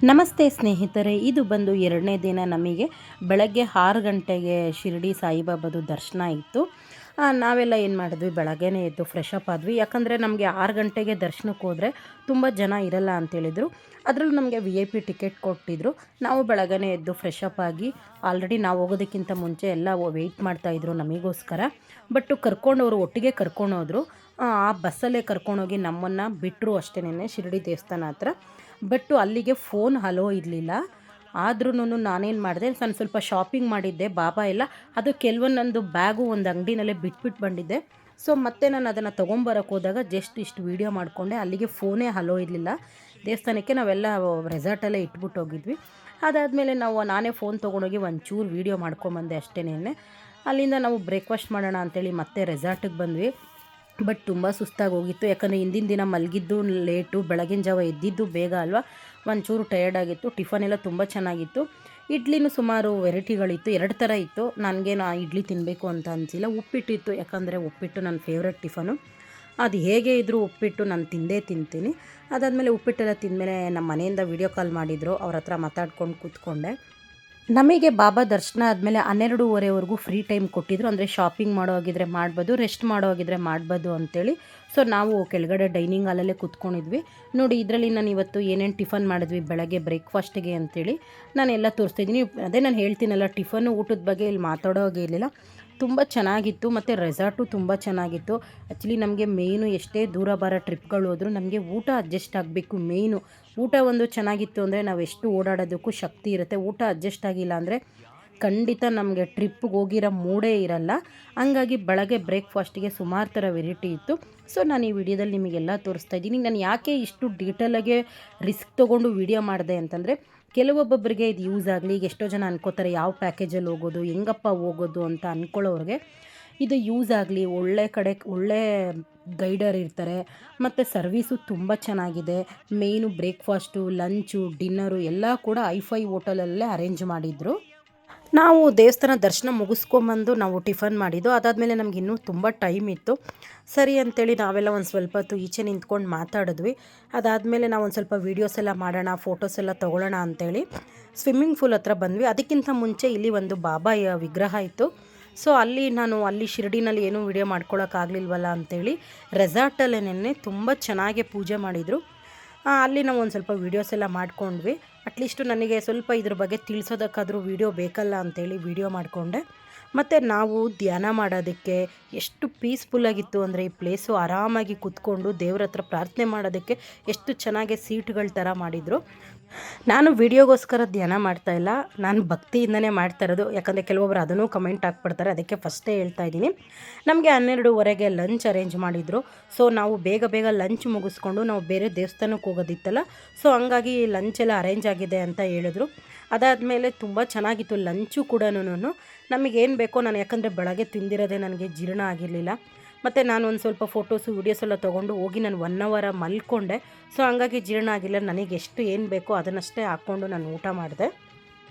ನಮಸ್ತೆ ಸ್ನೇಹಿತರೆ, ಇದು ಬಂದು ಎರಡನೇ ದಿನ. ನಮಗೆ ಬೆಳಗ್ಗೆ 6 ಗಂಟೆಗೆ ಶಿರಡಿ ಸಾಯಿಬಾಬಾದು ದರ್ಶನ ಇತ್ತು. ನಾವೆಲ್ಲ ಏನು ಮಾಡಿದ್ವಿ, ಬೆಳಗ್ಗೆನೇ ಎದ್ದು ಫ್ರೆಶ್ ಅಪ್ ಆದ್ವಿ. ಯಾಕಂದರೆ ನಮಗೆ 6 ಗಂಟೆಗೆ ದರ್ಶನಕ್ಕೆ ಹೋದರೆ ತುಂಬ ಜನ ಇರಲ್ಲ ಅಂತೇಳಿದರು. ಅದರಲ್ಲೂ ನಮಗೆ VIP ಟಿಕೆಟ್ ಕೊಟ್ಟಿದ್ದರು. ನಾವು ಬೆಳಗ್ಗೆನೇ ಎದ್ದು ಫ್ರೆಶ್ ಅಪ್ ಆಗಿ ಆಲ್ರೆಡಿ ನಾವು ಹೋಗೋದಕ್ಕಿಂತ ಮುಂಚೆ ಎಲ್ಲ ವೆಯ್ಟ್ ಮಾಡ್ತಾಯಿದ್ರು ನಮಗೋಸ್ಕರ. ಬಟ್ ಕರ್ಕೊಂಡವರು ಒಟ್ಟಿಗೆ ಕರ್ಕೊಂಡೋದ್ರು. ಆ ಬಸ್ಸಲ್ಲೇ ಕರ್ಕೊಂಡೋಗಿ ನಮ್ಮನ್ನು ಬಿಟ್ಟರು ಅಷ್ಟೇನೆ ಶಿರಡಿ ದೇವಸ್ಥಾನ ಹತ್ರ. ಬಟ್ಟು ಅಲ್ಲಿಗೆ ಫೋನ್ ಹಲೋ ಇರಲಿಲ್ಲ. ಆದ್ರೂ ನಾನೇನು ಮಾಡಿದೆ, ನಾನು ಸ್ವಲ್ಪ ಶಾಪಿಂಗ್ ಮಾಡಿದ್ದೆ ಬಾಬಾ ಎಲ್ಲ. ಅದು ಕೆಲವೊಂದೊಂದು ಬ್ಯಾಗು ಒಂದು ಅಂಗಡಿನಲ್ಲೇ ಬಿಟ್ಬಿಟ್ಟು ಬಂದಿದ್ದೆ. ಸೊ ಮತ್ತೆ ನಾನು ಅದನ್ನು ತೊಗೊಂಬರೋಕ್ಕೆ ಹೋದಾಗ ಜಸ್ಟ್ ಇಷ್ಟು ವೀಡಿಯೋ ಮಾಡಿಕೊಂಡೆ. ಅಲ್ಲಿಗೆ ಫೋನೇ ಹಲೋ ಇರಲಿಲ್ಲ. ದೇವಸ್ಥಾನಕ್ಕೆ ನಾವೆಲ್ಲ ರೆಸಾರ್ಟಲ್ಲೇ ಇಟ್ಬಿಟ್ಟು ಹೋಗಿದ್ವಿ. ಅದಾದಮೇಲೆ ನಾನೇ ಫೋನ್ ತೊಗೊಂಡೋಗಿ ಒಂಚೂರು ವೀಡಿಯೋ ಮಾಡ್ಕೊಂಬಂದೆ ಅಷ್ಟೇನೆ. ಅಲ್ಲಿಂದ ನಾವು ಬ್ರೇಕ್ಫಾಸ್ಟ್ ಮಾಡೋಣ ಅಂಥೇಳಿ ಮತ್ತೆ ರೆಸಾರ್ಟಿಗೆ ಬಂದ್ವಿ. ಬಟ್ ತುಂಬ ಸುಸ್ತಾಗಿ ಹೋಗಿತ್ತು. ಯಾಕಂದರೆ ಹಿಂದಿನ ದಿನ ಮಲಗಿದ್ದು ಲೇಟು, ಬೆಳಗಿನ ಜಾವ ಎದ್ದಿದ್ದು ಬೇಗ ಅಲ್ವಾ. ಒಂಚೂರು ಟಯರ್ಡ್ ಆಗಿತ್ತು. ಟಿಫನ್ ಎಲ್ಲ ತುಂಬ ಚೆನ್ನಾಗಿತ್ತು. ಇಡ್ಲಿನೂ ಸುಮಾರು ವೆರೈಟಿಗಳಿತ್ತು, 2 ಥರ ಇತ್ತು. ನನಗೇನು ಇಡ್ಲಿ ತಿನ್ನಬೇಕು ಅಂತ ಅನಿಸಿಲ್ಲ. ಉಪ್ಪಿಟ್ಟಿತ್ತು, ಯಾಕಂದರೆ ಉಪ್ಪಿಟ್ಟು ನನ್ನ ಫೇವ್ರೆಟ್ ಟಿಫನು. ಅದು ಹೇಗೆ ಇದ್ದರೂ ಉಪ್ಪಿಟ್ಟು ನಾನು ತಿಂದೇ ತಿಂತೀನಿ. ಅದಾದಮೇಲೆ ಉಪ್ಪಿಟ್ಟೆಲ್ಲ ತಿಂದಮೇಲೆ ನಮ್ಮ ಮನೆಯಿಂದ ವೀಡಿಯೋ ಕಾಲ್ ಮಾಡಿದರು. ಅವ್ರ ಹತ್ರ ಮಾತಾಡ್ಕೊಂಡು ಕೂತ್ಕೊಂಡೆ. ನಮಗೆ ಬಾಬಾ ದರ್ಶನ ಆದಮೇಲೆ 12:30ವರೆಗೂ ಫ್ರೀ ಟೈಮ್ ಕೊಟ್ಟಿದ್ರು. ಅಂದರೆ ಶಾಪಿಂಗ್ ಮಾಡೋ ಹೋಗಿದ್ರೆ ಮಾಡ್ಬೋದು, ರೆಸ್ಟ್ ಮಾಡೋ ಹೋಗಿದ್ರೆ ಮಾಡ್ಬೋದು ಅಂಥೇಳಿ. ಸೊ ನಾವು ಕೆಳಗಡೆ ಡೈನಿಂಗ್ ಹಾಲಲ್ಲೇ ಕೂತ್ಕೊಂಡಿದ್ವಿ. ನೋಡಿ, ಇದರಲ್ಲಿ ನಾನು ಇವತ್ತು ಏನೇನು ಟಿಫನ್ ಮಾಡಿದ್ವಿ ಬೆಳಗ್ಗೆ ಬ್ರೇಕ್ಫಾಸ್ಟಿಗೆ ಅಂಥೇಳಿ ನಾನೆಲ್ಲ ತೋರಿಸ್ತಿದ್ದೀನಿ. ಅದೇ ನಾನು ಹೇಳ್ತೀನಲ್ಲ, ಟಿಫನ್ನು ಊಟದ ಬಗ್ಗೆ ಇಲ್ಲಿ ಮಾತಾಡೋ ಹಾಗೆ ಇರಲಿಲ್ಲ. ತುಂಬ ಚೆನ್ನಾಗಿತ್ತು. ಮತ್ತು ರೆಸಾರ್ಟು ತುಂಬ ಚೆನ್ನಾಗಿತ್ತು. ಆ್ಯಕ್ಚುಲಿ ನಮಗೆ ಮೇಯ್ನು ಎಷ್ಟೇ ದೂರ ಬರೋ ಟ್ರಿಪ್ಗಳು ಹೋದರೂ ನಮಗೆ ಊಟ ಅಡ್ಜಸ್ಟ್ ಆಗಬೇಕು. ಮೇಯ್ನು ಊಟ ಒಂದು ಚೆನ್ನಾಗಿತ್ತು ಅಂದರೆ ನಾವು ಎಷ್ಟು ಓಡಾಡೋದಕ್ಕೂ ಶಕ್ತಿ ಇರುತ್ತೆ. ಊಟ ಅಡ್ಜಸ್ಟ್ ಆಗಿಲ್ಲ ಅಂದರೆ ಖಂಡಿತ ನಮಗೆ ಟ್ರಿಪ್ಪಿಗೆ ಹೋಗಿರೋ ಮೂಡೇ ಇರಲ್ಲ. ಹಂಗಾಗಿ ಬೆಳಗ್ಗೆ ಬ್ರೇಕ್ಫಾಸ್ಟಿಗೆ ಸುಮಾರು ಥರ ವೆರೈಟಿ ಇತ್ತು. ಸೊ ನಾನು ಈ ವಿಡಿಯೋದಲ್ಲಿ ನಿಮಗೆಲ್ಲ ತೋರಿಸ್ತಾ ಇದ್ದೀನಿ. ನಾನು ಯಾಕೆ ಇಷ್ಟು ಡೀಟೇಲಾಗೆ ರಿಸ್ಕ್ ತೊಗೊಂಡು ವಿಡಿಯೋ ಮಾಡಿದೆ ಅಂತಂದರೆ, ಕೆಲವೊಬ್ಬೊಬ್ಬರಿಗೆ ಇದು ಯೂಸ್ ಆಗಲಿ. ಈಗ ಎಷ್ಟೋ ಜನ ಅನ್ಕೋತಾರೆ ಯಾವ ಪ್ಯಾಕೇಜಲ್ಲಿ ಹೋಗೋದು, ಹೆಂಗಪ್ಪ ಹೋಗೋದು ಅಂತ ಅಂದ್ಕೊಳ್ಳೋರಿಗೆ ಇದು ಯೂಸ್ ಆಗಲಿ. ಒಳ್ಳೆ ಗೈಡರ್ ಇರ್ತಾರೆ. ಮತ್ತು ಸರ್ವೀಸು ತುಂಬ ಚೆನ್ನಾಗಿದೆ. ಮೇಯ್ನು ಬ್ರೇಕ್ಫಾಸ್ಟು, ಲಂಚು, ಡಿನ್ನರು ಎಲ್ಲ ಕೂಡ ಐಫೈ ಹೋಟೆಲಲ್ಲೇ ಅರೇಂಜ್ ಮಾಡಿದ್ರು. ನಾವು ದೇವಸ್ಥಾನ ದರ್ಶನ ಮುಗಿಸ್ಕೊಂಬಂದು ನಾವು ಟಿಫನ್ ಮಾಡಿದ್ದು. ಅದಾದಮೇಲೆ ನಮ್ಗೆ ಇನ್ನೂ ತುಂಬ ಟೈಮ್ ಇತ್ತು. ಸರಿ ಅಂಥೇಳಿ ನಾವೆಲ್ಲ ಒಂದು ಸ್ವಲ್ಪ ಹೊತ್ತು ಈಚೆ ನಿಂತ್ಕೊಂಡು ಮಾತಾಡಿದ್ವಿ. ಅದಾದಮೇಲೆ ನಾವು ಒಂದು ಸ್ವಲ್ಪ ವೀಡಿಯೋಸ್ ಎಲ್ಲ ಮಾಡೋಣ, ಫೋಟೋಸ್ ಎಲ್ಲ ತೊಗೊಳ್ಳೋಣ ಅಂಥೇಳಿ ಸ್ವಿಮ್ಮಿಂಗ್ ಪೂಲ್ ಹತ್ರ ಬಂದ್ವಿ. ಅದಕ್ಕಿಂತ ಮುಂಚೆ ಇಲ್ಲಿ ಒಂದು ಬಾಬಾ ವಿಗ್ರಹ ಇತ್ತು. ಸೊ ಅಲ್ಲಿ ಶಿರಡಿನಲ್ಲಿ ಏನೂ ವೀಡಿಯೋ ಮಾಡ್ಕೊಳ್ಳೋಕ್ಕಾಗಲಿಲ್ವಲ್ಲ ಅಂಥೇಳಿ ರೆಸಾರ್ಟಲ್ಲೇ ತುಂಬ ಚೆನ್ನಾಗಿ ಪೂಜೆ ಮಾಡಿದರು. ಅಲ್ಲಿ ನಾವು ಒಂದು ಸ್ವಲ್ಪ ವೀಡಿಯೋಸ್ ಎಲ್ಲ ಮಾಡ್ಕೊಂಡ್ವಿ. ಅಟ್ಲೀಸ್ಟು ನನಗೆ ಸ್ವಲ್ಪ ಇದ್ರ ಬಗ್ಗೆ ತಿಳಿಸೋದಕ್ಕಾದರೂ ವೀಡಿಯೋ ಬೇಕಲ್ಲ ಅಂಥೇಳಿ ವೀಡಿಯೋ ಮಾಡಿಕೊಂಡೆ. ಮತ್ತು ನಾವು ಧ್ಯಾನ ಮಾಡೋದಕ್ಕೆ ಎಷ್ಟು ಪೀಸ್ಫುಲ್ಲಾಗಿತ್ತು ಅಂದರೆ, ಈ ಪ್ಲೇಸು ಆರಾಮಾಗಿ ಕೂತ್ಕೊಂಡು ದೇವ್ರ ಹತ್ರ ಪ್ರಾರ್ಥನೆ ಮಾಡೋದಕ್ಕೆ ಎಷ್ಟು ಚೆನ್ನಾಗಿ ಸೀಟ್ಗಳ ಥರ ಮಾಡಿದರು. ನಾನು ವೀಡಿಯೋಗೋಸ್ಕರ ಧ್ಯಾನ ಮಾಡ್ತಾಯಿಲ್ಲ, ನಾನು ಭಕ್ತಿಯಿಂದನೇ ಮಾಡ್ತಾ ಇರೋದು. ಯಾಕಂದರೆ ಕೆಲವೊಬ್ಬರು ಅದನ್ನು ಕಮೆಂಟ್ ಹಾಕ್ಬಿಡ್ತಾರೆ, ಅದಕ್ಕೆ ಫಸ್ಟೇ ಹೇಳ್ತಾ ಇದ್ದೀನಿ. ನಮಗೆ 12:30ಗೆ ಲಂಚ್ ಅರೇಂಜ್ ಮಾಡಿದರು. ಸೊ ನಾವು ಬೇಗ ಲಂಚ್ ಮುಗಿಸ್ಕೊಂಡು ನಾವು ಬೇರೆ ದೇವಸ್ಥಾನಕ್ಕೆ ಹೋಗೋದಿತ್ತಲ್ಲ, ಸೊ ಹಂಗಾಗಿ ಲಂಚ್ ಎಲ್ಲ ಅರೇಂಜ್ ಆಗಿದೆ ಅಂತ ಹೇಳಿದ್ರು. ಅದಾದಮೇಲೆ ತುಂಬ ಚೆನ್ನಾಗಿತ್ತು ಲಂಚು ಕೂಡ. ನಮಗೇನು ಬೇಕೋ, ನಾನು ಯಾಕಂದರೆ ಬೆಳಗ್ಗೆ ತಿಂದಿರೋದೇ ನನಗೆ ಜೀರ್ಣ ಆಗಿರಲಿಲ್ಲ. ಮತ್ತು ನಾನು ಒಂದು ಸ್ವಲ್ಪ ಫೋಟೋಸು ವೀಡಿಯೋಸ್ ಎಲ್ಲ ತೊಗೊಂಡು ಹೋಗಿ ನಾನು 1 ಅವರ್ ಮಲ್ಕೊಂಡೆ. ಸೊ ಹಂಗಾಗಿ ಜೀರ್ಣ ಆಗಿಲ್ಲ. ನನಗೆ ಎಷ್ಟು ಏನು ಬೇಕೋ ಅದನ್ನಷ್ಟೇ ಹಾಕ್ಕೊಂಡು ನಾನು ಊಟ ಮಾಡಿದೆ.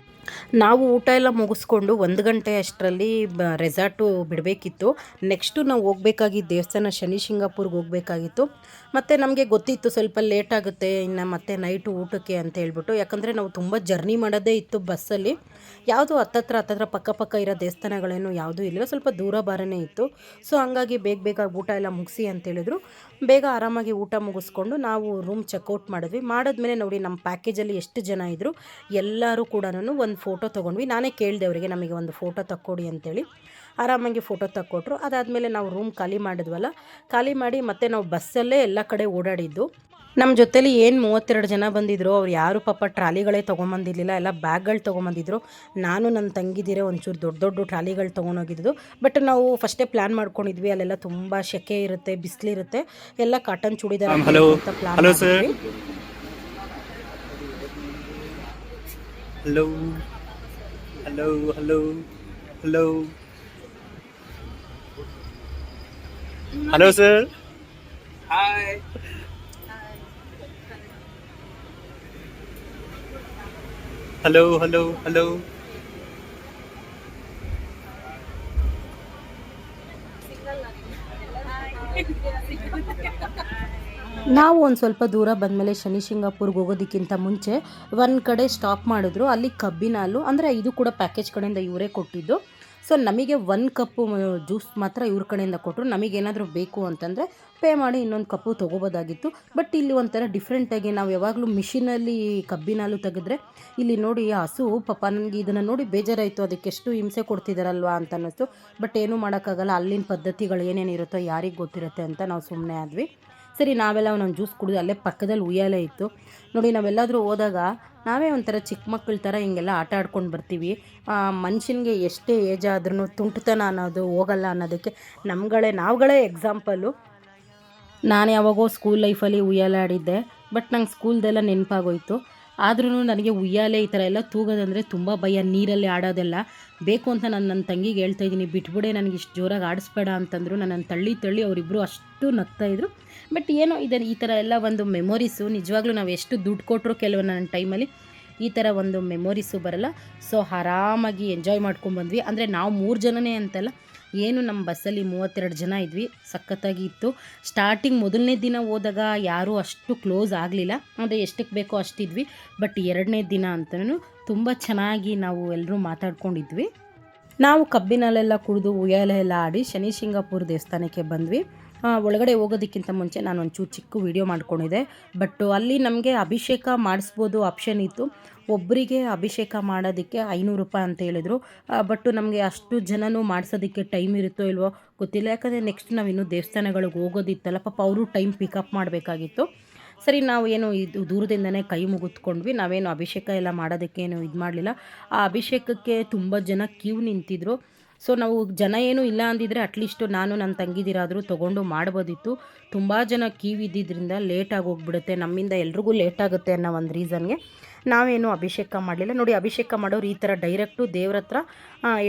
ನಾವು ಊಟ ಎಲ್ಲ ಮುಗಿಸ್ಕೊಂಡು 1 ಗಂಟೆ ಅಷ್ಟರಲ್ಲಿ ರೆಸಾರ್ಟು ಬಿಡಬೇಕಿತ್ತು. ನೆಕ್ಸ್ಟು ನಾವು ಹೋಗ್ಬೇಕಾಗಿದ್ದ ದೇವಸ್ಥಾನ ಶನಿ ಶಿಂಗಾಪುರ್ಗೆ ಹೋಗಬೇಕಾಗಿತ್ತು. ಮತ್ತು ನಮಗೆ ಗೊತ್ತಿತ್ತು ಸ್ವಲ್ಪ ಲೇಟ್ ಆಗುತ್ತೆ ಇನ್ನು ಮತ್ತೆ ನೈಟು ಊಟಕ್ಕೆ ಅಂತ ಹೇಳ್ಬಿಟ್ಟು. ಯಾಕಂದರೆ ನಾವು ತುಂಬ ಜರ್ನಿ ಮಾಡೋದೇ ಇತ್ತು ಬಸ್ಸಲ್ಲಿ. ಯಾವುದು ಹತ್ತತ್ರ ಪಕ್ಕ ಇರೋ ದೇವಸ್ಥಾನಗಳೇನು ಯಾವುದೂ ಇಲ್ಲ, ಸ್ವಲ್ಪ ದೂರ ಬಾರನೇ ಇತ್ತು. ಸೊ ಹಂಗಾಗಿ ಬೇಗ ಊಟ ಎಲ್ಲ ಮುಗಿಸಿ ಅಂತೇಳಿದ್ರು. ಬೇಗ ಆರಾಮಾಗಿ ಊಟ ಮುಗಿಸ್ಕೊಂಡು ನಾವು ರೂಮ್ ಚೆಕ್ಔಟ್ ಮಾಡಿದ್ವಿ. ಮಾಡಿದ್ಮೇಲೆ ನೋಡಿ, ನಮ್ಮ ಪ್ಯಾಕೇಜಲ್ಲಿ ಎಷ್ಟು ಜನ ಇದ್ದರು ಎಲ್ಲರೂ ಕೂಡ ಒಂದು ಫೋಟೋ ತೊಗೊಂಡ್ವಿ. ನಾನೇ ಕೇಳಿದೆ ಅವರಿಗೆ, ನಮಗೆ ಒಂದು ಫೋಟೋ ತಕ್ಕೊಡಿ ಅಂತೇಳಿ. ಆರಾಮಾಗಿ ಫೋಟೋ ತಕ್ಕೊಟ್ರು. ಅದಾದಮೇಲೆ ನಾವು ರೂಮ್ ಖಾಲಿ ಮಾಡಿದ್ವಲ್ಲ, ಖಾಲಿ ಮಾಡಿ ಮತ್ತೆ ನಾವು ಬಸ್ಸಲ್ಲೇ ಎಲ್ಲ ಕಡೆ ಓಡಾಡಿದ್ದು. ನಮ್ಮ ಜೊತೇಲಿ ಏನು 32 ಜನ ಬಂದಿದ್ರು, ಅವ್ರು ಯಾರು ಪಾಪ ಟ್ರಾಲಿಗಳೇ ತೊಗೊಂಬಂದಿರಲಿಲ್ಲ, ಎಲ್ಲ ಬ್ಯಾಗ್ಗಳು ತೊಗೊಂಬಂದಿದ್ರು. ನಾನು ನನ್ನ ತಂಗಿದಿರೇ ಒಂಚೂರು ದೊಡ್ಡ ಟ್ರಾಲಿಗಳು ತೊಗೊಂಡೋಗಿದ್ದು. ಬಟ್ ನಾವು ಫಸ್ಟೇ ಪ್ಲ್ಯಾನ್ ಮಾಡ್ಕೊಂಡಿದ್ವಿ, ಅಲ್ಲೆಲ್ಲ ತುಂಬ ಸೆಕೆ ಇರುತ್ತೆ, ಬಿಸಿಲಿರುತ್ತೆ, ಎಲ್ಲ ಕಾಟನ್ ಚೂಡಿದಾರ ಅಂತ ಪ್ಲ್ಯಾನ್ ಮಾಡಿದ್ವಿ. Hello. Hello, sir. Hi. Hello. ನಾವು ಒಂದು ಸ್ವಲ್ಪ ದೂರ ಬಂದಮೇಲೆ ಶನಿಶಿಂಗಪುರ್ಗೆ ಹೋಗೋದಕ್ಕಿಂತ ಮುಂಚೆ ಒಂದು ಕಡೆ ಸ್ಟಾಪ್ ಮಾಡಿದ್ರು. ಅಲ್ಲಿ ಕಬ್ಬಿನ ಹಾಲು ಅಂದರೆ ಇದು ಕೂಡ ಪ್ಯಾಕೇಜ್ ಕಡೆಯಿಂದ ಇವರೇ ಕೊಟ್ಟಿದ್ದು. ಸೊ ನಮಗೆ 1 ಕಪ್ಪು ಜ್ಯೂಸ್ ಮಾತ್ರ ಇವ್ರ ಕಡೆಯಿಂದ ಕೊಟ್ಟರು. ನಮಗೇನಾದರೂ ಬೇಕು ಅಂತಂದರೆ ಪೇ ಮಾಡಿ ಇನ್ನೊಂದು ಕಪ್ಪು ತೊಗೋಬೋದಾಗಿತ್ತು. ಬಟ್ ಇಲ್ಲಿ ಒಂಥರ ಡಿಫ್ರೆಂಟಾಗಿ ನಾವು ಯಾವಾಗಲೂ ಮಿಷಿನಲ್ಲಿ ಕಬ್ಬಿನ ಹಾಲು ತೆಗೆದ್ರೆ ಇಲ್ಲಿ ನೋಡಿ ಹಸು ಪಾಪ ನನಗೆ ಇದನ್ನು ನೋಡಿ ಬೇಜಾರಾಯಿತು, ಅದಕ್ಕೆ ಎಷ್ಟು ಹಿಂಸೆ ಕೊಡ್ತಿದ್ದಾರಲ್ವಾ ಅಂತ ಅನ್ನಿಸ್ತು. ಬಟ್ ಏನೂ ಮಾಡೋಕ್ಕಾಗಲ್ಲ, ಅಲ್ಲಿನ ಪದ್ಧತಿಗಳು ಏನೇನಿರುತ್ತೋ ಯಾರಿಗೆ ಗೊತ್ತಿರುತ್ತೆ ಅಂತ ನಾವು ಸುಮ್ಮನೆ ಆದ್ವಿ. ಸರಿ ನಾವೆಲ್ಲ ಒಂದೊಂದು ಜ್ಯೂಸ್ ಕುಡಿದು ಅಲ್ಲೇ ಪಕ್ಕದಲ್ಲಿ ಉಯ್ಯಾಲೆ ಇತ್ತು ನೋಡಿ. ನಾವೆಲ್ಲಾದರೂ ಹೋದಾಗ ನಾವೇ ಒಂಥರ ಚಿಕ್ಕ ಮಕ್ಕಳ ಥರ ಹಿಂಗೆಲ್ಲ ಆಟ ಆಡ್ಕೊಂಡು ಬರ್ತೀವಿ. ಮನುಷ್ಯನಿಗೆ ಎಷ್ಟೇ ಏಜ್ ಆದ್ರೂ ತುಂಟತನ ಅನ್ನೋದು ಹೋಗಲ್ಲ ಅನ್ನೋದಕ್ಕೆ ನಾವುಗಳೇ ಎಕ್ಸಾಂಪಲು. ನಾನು ಯಾವಾಗೋ ಸ್ಕೂಲ್ ಲೈಫಲ್ಲಿ ಉಯ್ಯಾಲೆ ಆಡಿದ್ದೆ, ಬಟ್ ನಂಗೆ ಸ್ಕೂಲ್ದೆಲ್ಲ ನೆನಪಾಗೋಯ್ತು. ಆದ್ರೂ ನನಗೆ ಉಯ್ಯಾಲೆ ಈ ಥರ ಎಲ್ಲ ತೂಗೋದಂದರೆ ತುಂಬ ಭಯ. ನೀರಲ್ಲಿ ಆಡೋದೆಲ್ಲ ಬೇಕು ಅಂತ ನಾನು ನನ್ನ ತಂಗಿಗೆ ಹೇಳ್ತಾಯಿದ್ದೀನಿ, ಬಿಟ್ಬಿಡೆ ನನಗೆ ಇಷ್ಟು ಜೋರಾಗಿ ಆಡಿಸ್ಬೇಡ ಅಂತಂದರು. ನನ್ನನ್ನು ತಳ್ಳಿ ಅವರಿಬ್ಬರು ಅಷ್ಟು ನಗ್ತಾಯಿದ್ರು. ಬಟ್ ಏನೋ ಈ ಥರ ಎಲ್ಲ ಒಂದು ಮೆಮೊರೀಸು ನಿಜವಾಗ್ಲೂ ನಾವು ಎಷ್ಟು ದುಡ್ಡು ಕೊಟ್ಟರು ಕೆಲವು ನನ್ನ ಟೈಮಲ್ಲಿ ಈ ಥರ ಒಂದು ಮೆಮೊರೀಸು ಬರಲ್ಲ. ಸೊ ಆರಾಮಾಗಿ ಎಂಜಾಯ್ ಮಾಡ್ಕೊಂಡ್ಬಂದ್ವಿ. ಅಂದರೆ ನಾವು 3 ಜನನೇ ಅಂತಲ್ಲ, ಏನು ನಮ್ಮ ಬಸ್ಸಲ್ಲಿ 32 ಜನ ಇದ್ವಿ. ಸಖತ್ತಾಗಿ ಇತ್ತು. ಸ್ಟಾರ್ಟಿಂಗ್ ಮೊದಲನೇ ದಿನ ಹೋದಾಗ ಯಾರೂ ಅಷ್ಟು ಕ್ಲೋಸ್ ಆಗಲಿಲ್ಲ, ಅಂದರೆ ಎಷ್ಟಕ್ಕೆ ಬೇಕೋ ಅಷ್ಟಿದ್ವಿ. ಬಟ್ 2ನೇ ದಿನ ಅಂತಲೂ ತುಂಬ ಚೆನ್ನಾಗಿ ನಾವು ಎಲ್ಲರೂ ಮಾತಾಡ್ಕೊಂಡಿದ್ವಿ. ನಾವು ಕಬ್ಬಿನಲ್ಲೆಲ್ಲ ಕುಡಿದು ಉಯ್ಯಾಲೆ ಎಲ್ಲ ಆಡಿ ಶನಿಶಿಂಗಪುರ ದೇವಸ್ಥಾನಕ್ಕೆ ಬಂದ್ವಿ. ಒಳಗಡೆ ಹೋಗೋದಕ್ಕಿಂತ ಮುಂಚೆ ನಾನು ಒಂಚೂರು ಚಿಕ್ಕ ವೀಡಿಯೋ ಮಾಡ್ಕೊಂಡಿದ್ದೆ. ಬಟ್ ಅಲ್ಲಿ ನಮಗೆ ಅಭಿಷೇಕ ಮಾಡಿಸ್ಬೋದು ಆಪ್ಷನ್ ಇತ್ತು. ಒಬ್ಬರಿಗೆ ಅಭಿಷೇಕ ಮಾಡೋದಕ್ಕೆ 500 ರೂಪಾಯಿ ಅಂತ ಹೇಳಿದರು. ಬಟ್ ನಮಗೆ ಅಷ್ಟು ಜನನೂ ಮಾಡಿಸೋದಕ್ಕೆ ಟೈಮ್ ಇರುತ್ತೋ ಇಲ್ವೋ ಗೊತ್ತಿಲ್ಲ, ಯಾಕಂದರೆ ನೆಕ್ಸ್ಟ್ ನಾವು ಇನ್ನೂ ದೇವಸ್ಥಾನಗಳಿಗೆ ಹೋಗೋದಿತ್ತಲ್ಲ, ಪಾಪ ಅವರು ಟೈಮ್ ಪಿಕಪ್ ಮಾಡಬೇಕಾಗಿತ್ತು. ಸರಿ ನಾವು ಇದು ದೂರದಿಂದನೇ ಕೈ ಮುಗಿದ್ಕೊಂಡ್ವಿ. ನಾವೇನು ಅಭಿಷೇಕ ಎಲ್ಲ ಮಾಡೋದಕ್ಕೇನು ಇದು ಮಾಡಲಿಲ್ಲ. ಆ ಅಭಿಷೇಕಕ್ಕೆ ತುಂಬ ಜನ ಕ್ಯೂ ನಿಂತಿದ್ರು. ಸೊ ನಾವು ಜನ ಏನೂ ಇಲ್ಲ ಅಂದಿದ್ರೆ ಅಟ್ಲೀಸ್ಟು ನಾನು ನನ್ನ ತಂಗಿದಿರಾದರೂ ತೊಗೊಂಡು ಮಾಡ್ಬೋದಿತ್ತು. ತುಂಬ ಜನ ಕ್ಯೂ ಇದ್ದಿದ್ದರಿಂದ ಲೇಟಾಗಿ ಹೋಗ್ಬಿಡುತ್ತೆ, ನಮ್ಮಿಂದ ಎಲ್ರಿಗೂ ಲೇಟಾಗುತ್ತೆ ಅನ್ನೋ ಒಂದು ರೀಸನ್ಗೆ ನಾವೇನು ಅಭಿಷೇಕ ಮಾಡಲಿಲ್ಲ. ನೋಡಿ, ಅಭಿಷೇಕ ಮಾಡೋರು ಈ ಥರ ಡೈರೆಕ್ಟು ದೇವ್ರ ಹತ್ರ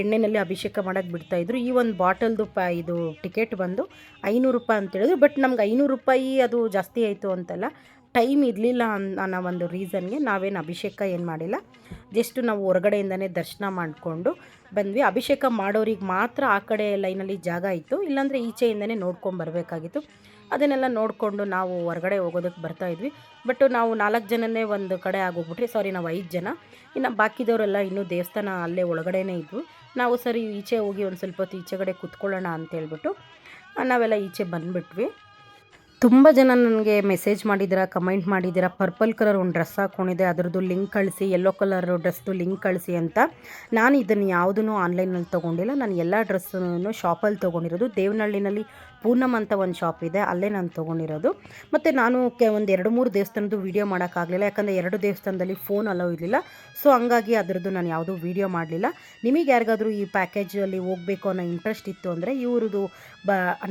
ಎಣ್ಣೆಯಲ್ಲಿ ಅಭಿಷೇಕ ಮಾಡೋಕ್ಕೆ ಬಿಡ್ತಾಯಿದ್ರು. ಈ ಒಂದು ಬಾಟಲ್ದು ಇದು ಟಿಕೆಟ್ ಬಂದು 500 ರೂಪಾಯಿ ಅಂತೇಳಿದ್ರು. ಬಟ್ ನಮ್ಗೆ 500 ರೂಪಾಯಿ ಅದು ಜಾಸ್ತಿ ಆಯಿತು ಅಂತಲ್ಲ, ಟೈಮ್ ಇರಲಿಲ್ಲ ಅನ್ನೋ ಒಂದು ರೀಸನ್ಗೆ ನಾವೇನು ಅಭಿಷೇಕ ಏನು ಮಾಡಿಲ್ಲ. ಜಸ್ಟ್ ನಾವು ಹೊರಗಡೆಯಿಂದನೇ ದರ್ಶನ ಮಾಡಿಕೊಂಡು ಬಂದ್ವಿ. ಅಭಿಷೇಕ ಮಾಡೋರಿಗೆ ಮಾತ್ರ ಆ ಕಡೆ ಲೈನಲ್ಲಿ ಜಾಗ ಇತ್ತು, ಇಲ್ಲಾಂದರೆ ಈಚೆಯಿಂದನೇ ನೋಡ್ಕೊಂಬರ್ಬೇಕಾಗಿತ್ತು. ಅದನ್ನೆಲ್ಲ ನೋಡಿಕೊಂಡು ನಾವು ಹೊರಗಡೆ ಹೋಗೋದಕ್ಕೆ ಬರ್ತಾಯಿದ್ವಿ. ಬಟ್ ನಾವು 4 ಜನನೇ ಒಂದು ಕಡೆ ಆಗೋಗ್ಬಿಟ್ರಿ. ಸಾರಿ, ನಾವು 5 ಜನ. ಇನ್ನು ಬಾಕಿದವರೆಲ್ಲ ಇನ್ನೂ ದೇವಸ್ಥಾನ ಅಲ್ಲೇ ಒಳಗಡೆನೇ ಇದ್ವು. ನಾವು ಸರಿ ಈಚೆ ಹೋಗಿ ಒಂದು ಸ್ವಲ್ಪ ಹೊತ್ತು ಈಚೆಗಡೆ ಕೂತ್ಕೊಳ್ಳೋಣ ಅಂತೇಳ್ಬಿಟ್ಟು ನಾವೆಲ್ಲ ಈಚೆ ಬಂದುಬಿಟ್ವಿ. ತುಂಬ ಜನ ನನಗೆ ಮೆಸೇಜ್ ಮಾಡಿದ್ದೀರಾ, ಕಮೆಂಟ್ ಮಾಡಿದ್ದೀರಾ, ಪರ್ಪಲ್ ಕಲರ್ ಒಂದು ಡ್ರೆಸ್ ಹಾಕ್ಕೊಂಡಿದ್ದೆ, ಅದರದ್ದು ಲಿಂಕ್ ಕಳಿಸಿ, ಯೆಲ್ಲೋ ಕಲರ್ ಡ್ರೆಸ್ದು ಲಿಂಕ್ ಕಳಿಸಿ ಅಂತ. ನಾನು ಇದನ್ನು ಯಾವುದೂ ಆನ್ಲೈನಲ್ಲಿ ತೊಗೊಂಡಿಲ್ಲ. ನಾನು ಎಲ್ಲ ಡ್ರೆಸ್ಸನ್ನು ಶಾಪಲ್ಲಿ ತೊಗೊಂಡಿರೋದು. ದೇವನಹಳ್ಳಿನಲ್ಲಿ ಪೂನಮ್ ಅಂತ ಒಂದು ಶಾಪ್ ಇದೆ, ಅಲ್ಲೇ ನಾನು ತೊಗೊಂಡಿರೋದು. ಮತ್ತು ನಾನು ಒಂದು 2-3 ದೇವಸ್ಥಾನದ್ದು ವೀಡಿಯೋ ಮಾಡೋಕ್ಕಾಗಲಿಲ್ಲ, ಯಾಕಂದರೆ 2 ದೇವಸ್ಥಾನದಲ್ಲಿ ಫೋನ್ ಅಲೋ ಇರಲಿಲ್ಲ. ಸೊ ಹಂಗಾಗಿ ಅದರದ್ದು ನಾನು ಯಾವುದೂ ವೀಡಿಯೋ ಮಾಡಲಿಲ್ಲ. ನಿಮಗೆ ಯಾರಿಗಾದರೂ ಈ ಪ್ಯಾಕೇಜಲ್ಲಿ ಹೋಗಬೇಕು ಅನ್ನೋ ಇಂಟ್ರೆಸ್ಟ್ ಇತ್ತು ಅಂದರೆ ಇವ್ರದ್ದು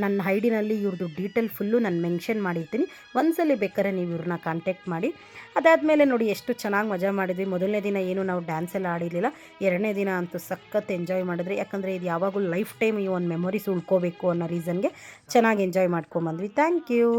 ನನ್ನ ಐಡಿನಲ್ಲಿ ಇವ್ರದ್ದು ಡೀಟೇಲ್ ಫುಲ್ಲು ನಾನು ಮೆನ್ಷನ್ ಮಾಡಿರ್ತೀನಿ. ಒಂದ್ಸಲಿ ಬೇಕಾದ್ರೆ ನೀವು ಇವ್ರನ್ನ ಕಾಂಟ್ಯಾಕ್ಟ್ ಮಾಡಿ. ಅದಾದಮೇಲೆ ನೋಡಿ ಎಷ್ಟು ಚೆನ್ನಾಗಿ ಮಜಾ ಮಾಡಿದ್ವಿ. ಮೊದಲನೇ ದಿನ ಏನು ನಾವು ಡ್ಯಾನ್ಸ್ ಎಲ್ಲ ಆಡಿರಲಿಲ್ಲ. 2ನೇ ದಿನ ಅಂತೂ ಸಖತ್ ಎಂಜಾಯ್ ಮಾಡಿದ್ರಿ. ಯಾಕಂದರೆ ಇದು ಯಾವಾಗಲೂ ಲೈಫ್ ಟೈಮ್ ಈ ಒಂದು ಮೆಮೊರೀಸ್ ಉಳ್ಕೋಬೇಕು ಅನ್ನೋ ರೀಸನ್ಗೆ ಚೆನ್ನಾಗಿ ಎಂಜಾಯ್ ಮಾಡ್ಕೊಂಬಂದ್ವಿ. Thank you.